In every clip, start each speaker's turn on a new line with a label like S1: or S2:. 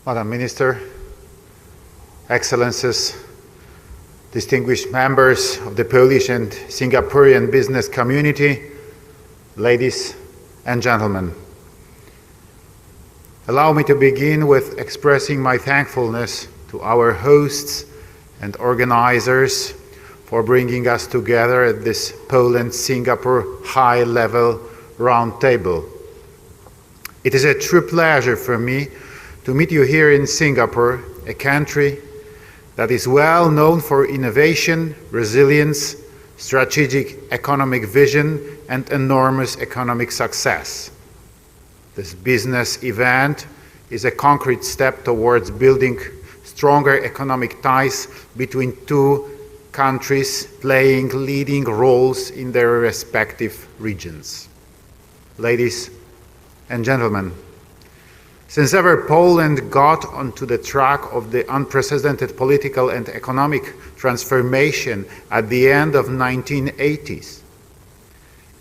S1: Madam Minister, Excellencies, distinguished members of the Polish and Singaporean business community, ladies and gentlemen. Allow me to begin with expressing my thankfulness to our hosts and organizers for bringing us together at this Poland-Singapore high-level roundtable. It is a true pleasure for me to meet you here in Singapore, a country that is well known for innovation, resilience, strategic economic vision, and enormous economic success. This business event is a concrete step towards building stronger economic ties between two countries playing leading roles in their respective regions. Ladies and gentlemen, since ever Poland got onto the track of the unprecedented political and economic transformation at the end of 1980s,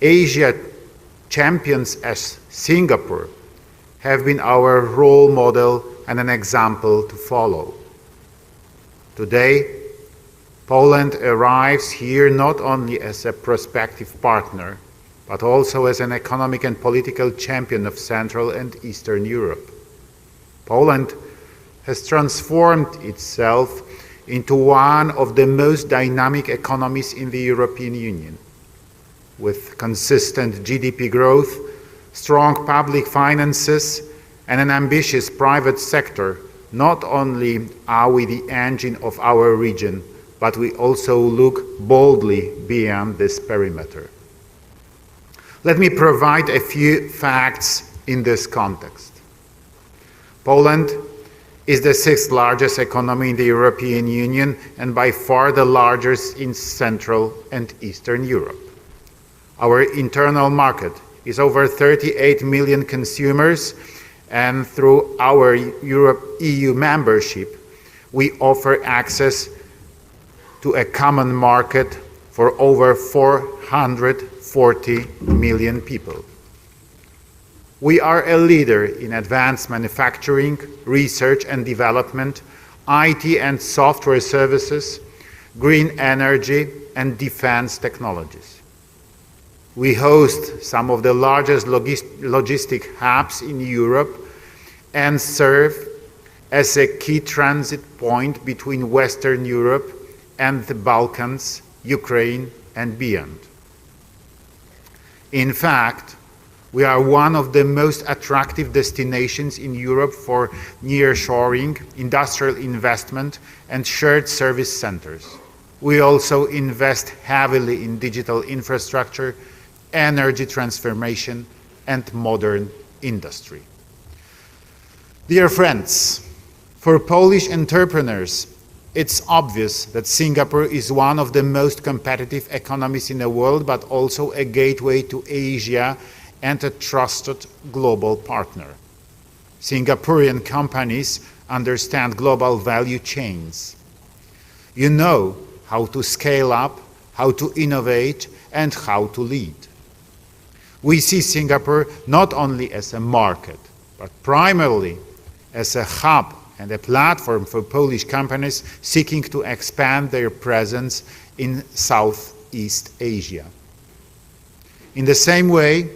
S1: Asia champions as Singapore have been our role model and an example to follow. Today, Poland arrives here not only as a prospective partner, but also as an economic and political champion of Central and Eastern Europe. Poland has transformed itself into one of the most dynamic economies in the European Union. With consistent GDP growth, strong public finances, and an ambitious private sector, not only are we the engine of our region, but we also look boldly beyond this perimeter. Let me provide a few facts in this context. Poland is the sixth largest economy in the European Union and by far the largest in Central and Eastern Europe. Our internal market is over 38 million consumers, and through our EU membership, we offer access to a common market for over 440 million people. We are a leader in advanced manufacturing, research and development, IT and software services, green energy and defense technologies. We host some of the largest logistic hubs in Europe and serve as a key transit point between Western Europe and the Balkans, Ukraine and beyond. In fact, we are one of the most attractive destinations in Europe for nearshoring, industrial investment, and shared service centers. We also invest heavily in digital infrastructure, energy transformation, and modern industry. Dear friends, for Polish entrepreneurs, it's obvious that Singapore is one of the most competitive economies in the world, but also a gateway to Asia and a trusted global partner. Singaporean companies understand global value chains. You know how to scale up, how to innovate, and how to lead. We see Singapore not only as a market, but primarily as a hub and a platform for Polish companies seeking to expand their presence in Southeast Asia. In the same way,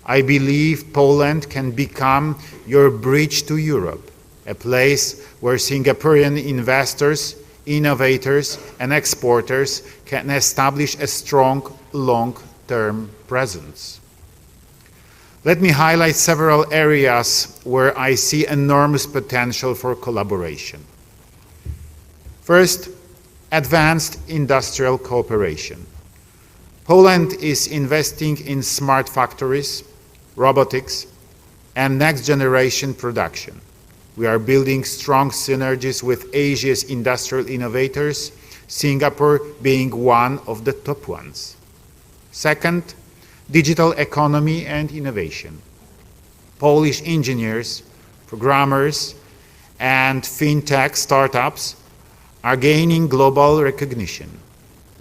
S1: I believe Poland can become your bridge to Europe, a place where Singaporean investors, innovators, and exporters can establish a strong long-term presence. Let me highlight several areas where I see enormous potential for collaboration. First, advanced industrial cooperation. Poland is investing in smart factories, robotics, and next-generation production. We are building strong synergies with Asia's industrial innovators, Singapore being one of the top ones. Second, digital economy and innovation. Polish engineers, programmers, and fintech startups are gaining global recognition.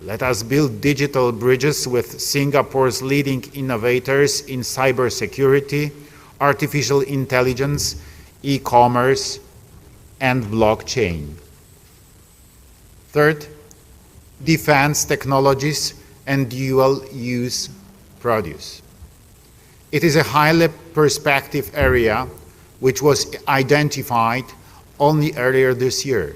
S1: Let us build digital bridges with Singapore's leading innovators in cybersecurity, artificial intelligence, e-commerce, and blockchain. Third, defense technologies and dual-use produce. It is a highly perspective area which was identified only earlier this year.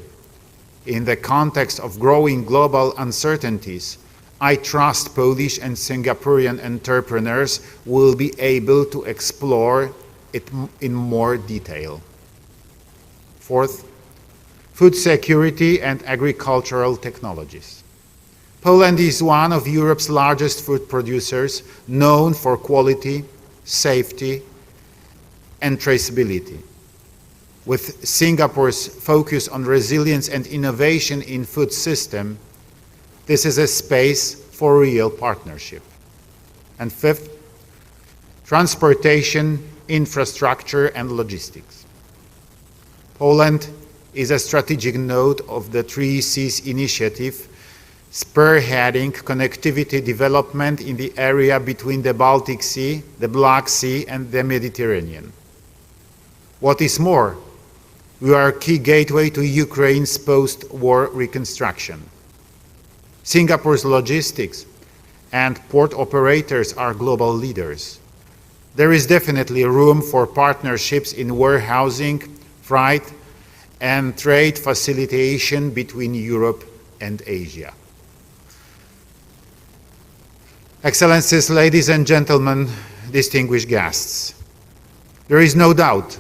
S1: In the context of growing global uncertainties, I trust Polish and Singaporean entrepreneurs will be able to explore it in more detail. Fourth, food security and agricultural technologies. Poland is one of Europe's largest food producers, known for quality, safety, and traceability. With Singapore's focus on resilience and innovation in food system, this is a space for real partnership. And fifth, transportation, infrastructure, and logistics. Poland is a strategic node of the 3Cs initiative, spearheading connectivity development in the area between the Baltic Sea, the Black Sea, and the Mediterranean. What is more, we are a key gateway to Ukraine's post-war reconstruction. Singapore's logistics and port operators are global leaders. There is definitely room for partnerships in warehousing, freight, and trade facilitation between Europe and Asia. Excellencies, ladies and gentlemen, distinguished guests, there is no doubt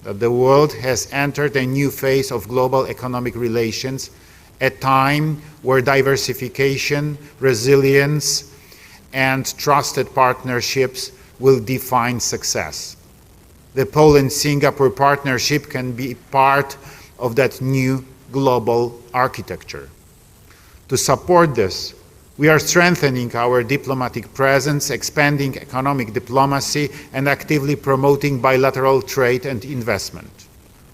S1: that the world has entered a new phase of global economic relations, a time where diversification, resilience, and trusted partnerships will define success. The Poland-Singapore partnership can be part of that new global architecture. To support this, we are strengthening our diplomatic presence, expanding economic diplomacy, and actively promoting bilateral trade and investment.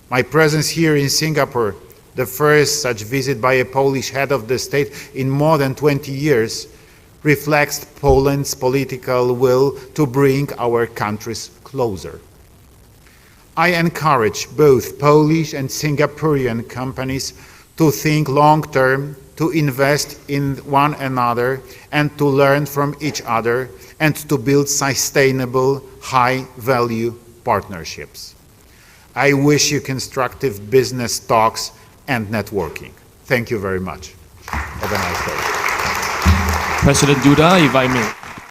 S1: My presence here in Singapore, the first such visit by a Polish head of the state in more than 20 years, reflects Poland's political will to bring our countries closer. I encourage both Polish and Singaporean companies to think long-term, to invest in one another, and to learn from each other, and to build sustainable, high-value partnerships. I wish you constructive business talks and networking. Thank you very much. Have a nice day.
S2: President Duda, if I may.